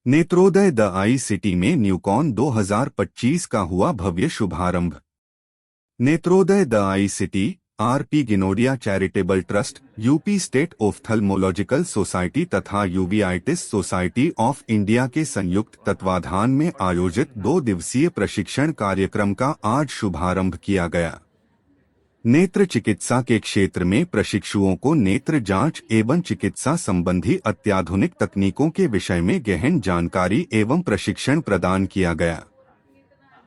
नेत्रोदय the eye city में न्यूकॉन 2025 का हुआ भव्य शुभारंभ। Netroday the eye city RP Ginodia charitable trust, UP state ophthalmological society तथा यूवीआइटिस सोसाइटी ऑफ इंडिया के संयुक्त तत्वाधान में आयोजित 2 दिवसीय प्रशिक्षण कार्यक्रम का आज शुभारंभ किया गया। नेत्र चिकित्सा के क्षेत्र में प्रशिक्षुओं को नेत्र जांच एवं चिकित्सा संबंधी अत्याधुनिक तकनीकों के विषय में गहन जानकारी एवं प्रशिक्षण प्रदान किया गया।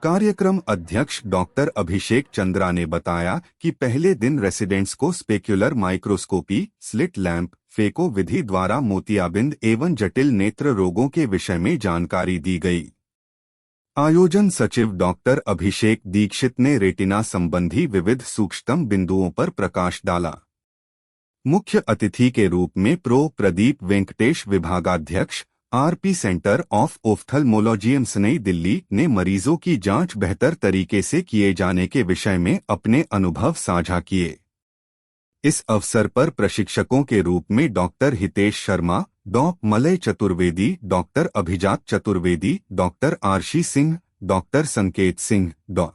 कार्यक्रम अध्यक्ष डॉक्टर अभिषेक चंद्रा ने बताया कि पहले दिन रेसिडेंट्स को specular microscopy, slit lamp, phaco विधि द्वारा मोतियाबिंद एवं जटिल नेत्र रोगों के विषय में जानकारी दी गई। आयोजन सचिव डॉक्टर अभिषेक दीक्षित ने रेटिना संबंधी विविध सूक्ष्म बिंदुओं पर प्रकाश डाला। मुख्य अतिथि के रूप में प्रो प्रदीप वेंकटेश, विभागाध्यक्ष आरपी सेंटर ऑफ ऑफ्थल्मोलॉजियम्स नई दिल्ली, ने मरीजों की जांच बेहतर तरीके से किए जाने के विषय में अपने अनुभव साझा किए। इस अवसर पर प्रशिक्षकों के रूप में डॉक्टर हितेश शर्मा, डॉ मलय चतुर्वेदी, डॉक्टर अभिजात चतुर्वेदी, डॉक्टर आरशी सिंह, डॉक्टर संकेत सिंह, डॉ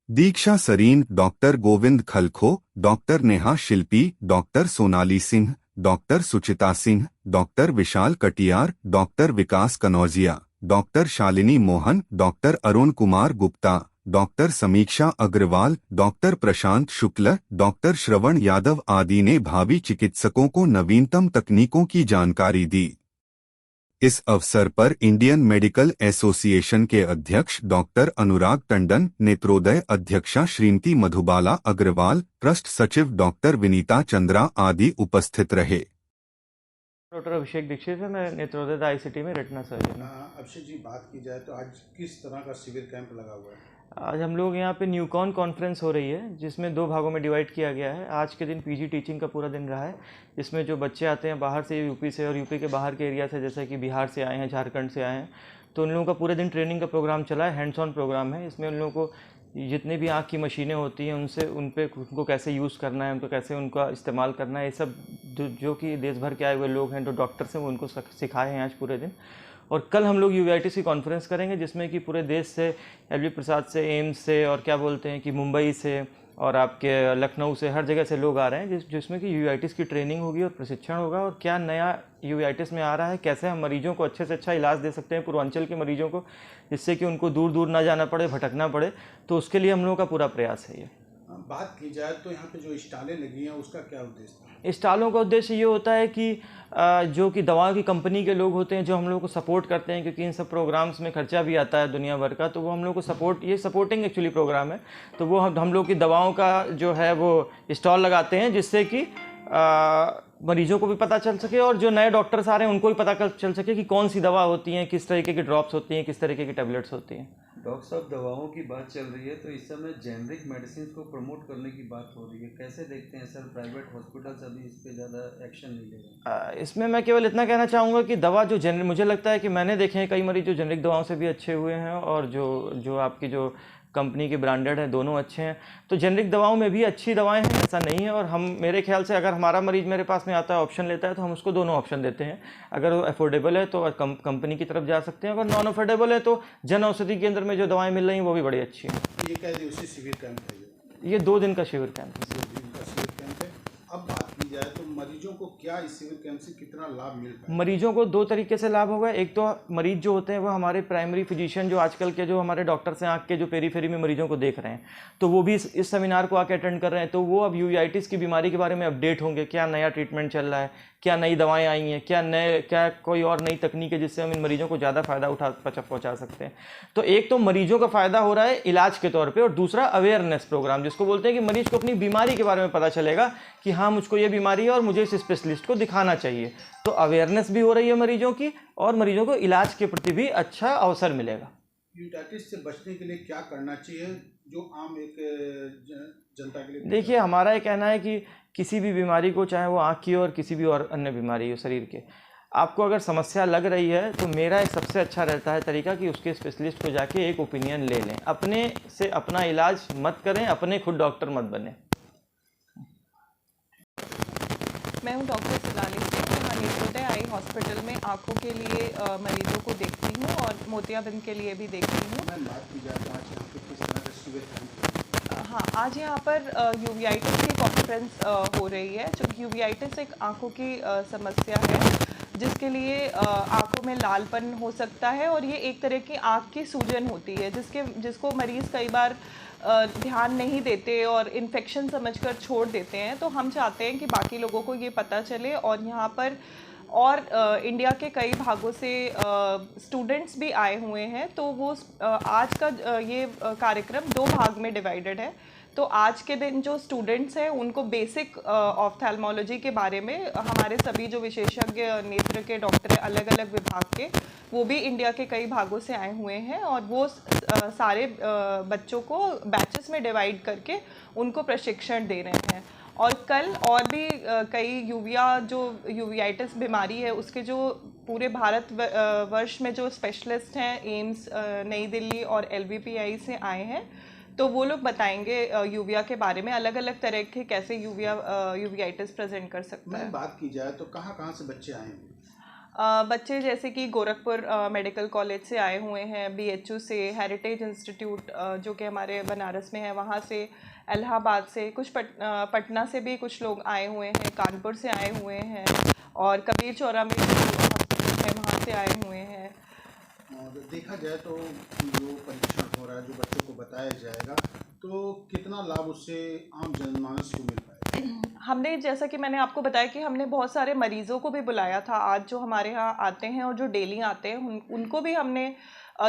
दीक्षा सरीन, डॉक्टर गोविंद खलखो, डॉक्टर नेहा शिल्पी, डॉक्टर सोनाली सिंह, डॉक्टर सुचिता सिंह, डॉक्टर विशाल कटियार, डॉक्टर विकास Kanaujia, doctor Shalini Mohan, doctor Arun Kumar Gupta, doctor समीक्षा अग्रवाल, डॉक्टर प्रशांत शुक्ल, डॉक्टर श्रवण यादव आदि ने भावी चिकित्सकों को नवीनतम तकनीकों की जानकारी दी। इस अवसर पर इंडियन मेडिकल एसोसिएशन के अध्यक्ष डॉक्टर अनुराग टंडन, नेत्रोदय अध्यक्षा श्रीमती मधुबाला अग्रवाल, ट्रस्ट सचिव डॉक्टर विनीता चंद्रा आदि उपस्थित रहे। डॉक्टर अभिषेक दीक्षित है, मैं नेत्रोदय आईसीटी में रेटिना सर्जन हूँ। अभिषेक जी, बात की जाए तो आज किस तरह का शिविर कैंप लगा हुआ है? आज हम लोग यहाँ पे न्यूकॉन कॉन्फ्रेंस हो रही है, जिसमें 2 भागों में डिवाइड किया गया है। आज के दिन पीजी टीचिंग का पूरा दिन रहा है, जिसमें जो बच्चे आते हैं बाहर से, यूपी से और यूपी के बाहर के एरिया से, जैसे कि बिहार से आए हैं, झारखंड से आए हैं, तो उन लोगों का पूरे दिन ट्रेनिंग का प्रोग्राम चला है। हैंड्स ऑन प्रोग्राम है। इसमें उन लोगों को जितने भी आँख की मशीनें होती हैं उनको कैसे यूज़ करना है, उनको कैसे उनका इस्तेमाल करना है, ये सब जो कि देश भर के आए हुए लोग हैं, जो डॉक्टर्स हैं, वो उनको सिखाए हैं आज पूरे दिन। और कल हम लोग यूवीआइटिस की कॉन्फ्रेंस करेंगे, जिसमें कि पूरे देश से, एलवी प्रसाद से, एम्स से, और क्या बोलते हैं कि मुंबई से और आपके लखनऊ से, हर जगह से लोग आ रहे हैं, जिसमें कि यूवीआइटिस की ट्रेनिंग होगी और प्रशिक्षण होगा, और क्या नया यूवीआइटिस में आ रहा है, कैसे हम मरीजों को अच्छे से अच्छा इलाज दे सकते हैं, पूर्वांचल के मरीजों को, जिससे कि उनको दूर दूर ना जाना पड़े, भटकना पड़े। तो उसके लिए हम लोगों का पूरा प्रयास है ये। बात की जाए तो यहाँ पे जो स्टॉलें लगी हैं, उसका क्या उद्देश्य है? स्टॉलों का उद्देश्य ये होता है कि जो कि दवाओं की कंपनी के लोग होते हैं, जो हम लोग को सपोर्ट करते हैं, क्योंकि इन सब प्रोग्राम्स में खर्चा भी आता है दुनिया भर का, तो वो हम लोग को ये सपोर्टिंग एक्चुअली प्रोग्राम है। तो वो हम लोग की दवाओं का जो है वो स्टॉल लगाते हैं, जिससे कि मरीजों को भी पता चल सके, और जो नए डॉक्टर्स आ रहे हैं उनको भी पता चल सके कि कौन सी दवा होती हैं, किस तरीके की ड्रॉप्स होती हैं, किस तरीके की टैबलेट्स होती हैं। डॉक्टर साहब, दवाओं की बात चल रही है तो इस समय जेनरिक मेडिसिन को प्रमोट करने की बात हो रही है, कैसे देखते हैं सर? प्राइवेट हॉस्पिटल्स अभी इस पे ज़्यादा एक्शन नहीं ले रहे। इसमें मैं केवल इतना कहना चाहूँगा कि दवा जो मुझे लगता है कि मैंने देखे हैं कई मरीज जो जेनरिक दवाओं से भी अच्छे हुए हैं, और जो आपकी जो कंपनी के ब्रांडेड हैं, दोनों अच्छे हैं। तो जेनरिक दवाओं में भी अच्छी दवाएं हैं, ऐसा नहीं है। और हम, मेरे ख्याल से, अगर हमारा मरीज मेरे पास में आता है, ऑप्शन लेता है, तो हम उसको दोनों ऑप्शन देते हैं। अगर वो अफोर्डेबल है तो कंपनी की तरफ जा सकते हैं, अगर नॉन अफोर्डेबल है तो जन औषधि केंद्र में जो दवाएं मिल रही हैं वो भी बड़ी अच्छी हैं। ये क्या दिवसीय शिविर कैंप है? ये 2 दिन का शिविर कैंप है। 2 दिन का शिविर कैंप है। अब बात की जाए तो मरीजों को क्या इस शिविर कैंप से कितना लाभ मिलता है? मरीजों को 2 तरीके से लाभ होगा। एक तो मरीज जो होते हैं वो हमारे प्राइमरी फिजिशियन, जो आजकल के जो हमारे डॉक्टर्स हैं आँख के, जो पेरीफेरी में मरीजों को देख रहे हैं, तो वो भी इस सेमिनार को आके अटेंड कर रहे हैं। तो वो अब यूवीआइटिस की बीमारी के बारे में अपडेट होंगे, क्या नया ट्रीटमेंट चल रहा है, क्या नई दवाएं आई हैं, क्या कोई और नई तकनीक है जिससे हम इन मरीजों को ज़्यादा फ़ायदा पहुंचा सकते हैं। तो एक तो मरीजों का फ़ायदा हो रहा है इलाज के तौर पे, और दूसरा अवेयरनेस प्रोग्राम, जिसको बोलते हैं कि मरीज को अपनी बीमारी के बारे में पता चलेगा कि हाँ, मुझको ये बीमारी है और मुझे इस स्पेशलिस्ट को दिखाना चाहिए। तो अवेयरनेस भी हो रही है मरीजों की, और मरीजों को इलाज के प्रति भी अच्छा अवसर मिलेगा। यूवीआइटिस से बचने के लिए क्या करना चाहिए, जो आम एक जनता के लिए? देखिए, हमारा ये कहना है कि किसी भी बीमारी को, चाहे वो आँख की और किसी भी और अन्य बीमारी हो शरीर के, आपको अगर समस्या लग रही है तो मेरा एक सबसे अच्छा रहता है तरीका कि उसके स्पेशलिस्ट को जाके एक ओपिनियन ले लें। अपने से अपना इलाज मत करें, अपने खुद डॉक्टर मत बने। मैं हूं doctor Silani Singh. Netroday eye hospital में आँखों के लिए मरीजों को देखती हूँ और मोतियाबिंद के लिए भी देखती हूँ। मैम बात की जाए तो आज यहाँ पे किस तरह का शिविर है? हाँ, आज यहाँ पर यूवीआइटिस की कॉन्फ्रेंस हो रही है। जो यूवीआइटिस एक आँखों की समस्या है जिसके लिए आँखों में लालपन हो सकता है और ये एक तरह की आँख की सूजन होती है जिसको मरीज़ कई बार ध्यान नहीं देते और इन्फेक्शन समझकर छोड़ देते हैं। तो हम चाहते हैं कि बाकी लोगों को ये पता चले और यहाँ पर और इंडिया के कई भागों से स्टूडेंट्स भी आए हुए हैं। तो वो आज का ये कार्यक्रम 2 भाग में डिवाइडेड है। तो आज के दिन जो स्टूडेंट्स हैं उनको बेसिक ऑफ्थेल्मोलॉजी के बारे में हमारे सभी जो विशेषज्ञ नेत्र के डॉक्टर हैं अलग अलग विभाग के, वो भी इंडिया के कई भागों से आए हुए हैं और वो सारे बच्चों को बैचेस में डिवाइड करके उनको प्रशिक्षण दे रहे हैं। और कल और भी कई यूवीआइटिस बीमारी है उसके जो पूरे भारत वर्ष में जो स्पेशलिस्ट हैं एम्स नई दिल्ली और LVPI से आए हैं, तो वो लोग बताएंगे यूविया के बारे में, अलग अलग तरह के कैसे यूवीआइटिस प्रेजेंट कर सकता है। बात की जाए तो कहाँ से बच्चे आए हैं? बच्चे जैसे कि गोरखपुर मेडिकल कॉलेज से आए हुए हैं, BHU से, हेरिटेज इंस्टीट्यूट जो कि हमारे बनारस में है वहाँ से, इलाहाबाद से, कुछ पटना से भी कुछ लोग आए हुए हैं, कानपुर से आए हुए हैं और कबीर चौरा में हॉस्पिटल है वहाँ से आए हुए हैं। और देखा जाए तो जो परीक्षण हो रहा है जो बच्चों को बताया जाएगा तो कितना लाभ उससे आम जनमानस को मिल पाएगा? हमने जैसा कि मैंने आपको बताया कि हमने बहुत सारे मरीजों को भी बुलाया था आज जो हमारे यहाँ आते हैं और जो डेली आते हैं उनको भी हमने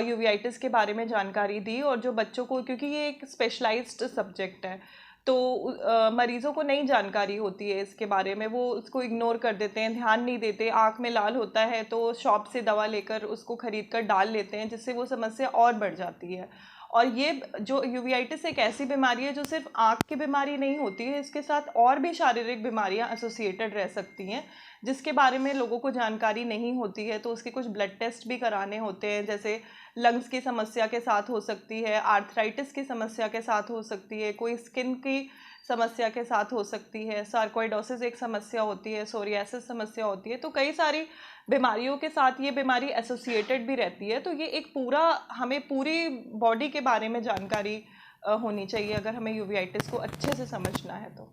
यूवीआइटिस के बारे में जानकारी दी। और जो बच्चों को, क्योंकि ये एक स्पेशलाइज्ड सब्जेक्ट है तो मरीज़ों को नई जानकारी होती है इसके बारे में, वो उसको इग्नोर कर देते हैं, ध्यान नहीं देते। आँख में लाल होता है तो शॉप से दवा लेकर उसको ख़रीद कर डाल लेते हैं जिससे वो समस्या और बढ़ जाती है। और ये जो यूवीआइटिस एक ऐसी बीमारी है जो सिर्फ आँख की बीमारी नहीं होती है, इसके साथ और भी शारीरिक बीमारियां एसोसिएटेड रह सकती हैं जिसके बारे में लोगों को जानकारी नहीं होती है। तो उसके कुछ ब्लड टेस्ट भी कराने होते हैं, जैसे लंग्स की समस्या के साथ हो सकती है, आर्थराइटिस की समस्या के साथ हो सकती है, कोई स्किन की समस्या के साथ हो सकती है, सार्कोइडोसिस एक समस्या होती है, सोरियासिस समस्या होती है। तो कई सारी बीमारियों के साथ ये बीमारी एसोसिएटेड भी रहती है। तो ये एक पूरा, हमें पूरी बॉडी के बारे में जानकारी होनी चाहिए अगर हमें यूवीआइटिस को अच्छे से समझना है तो।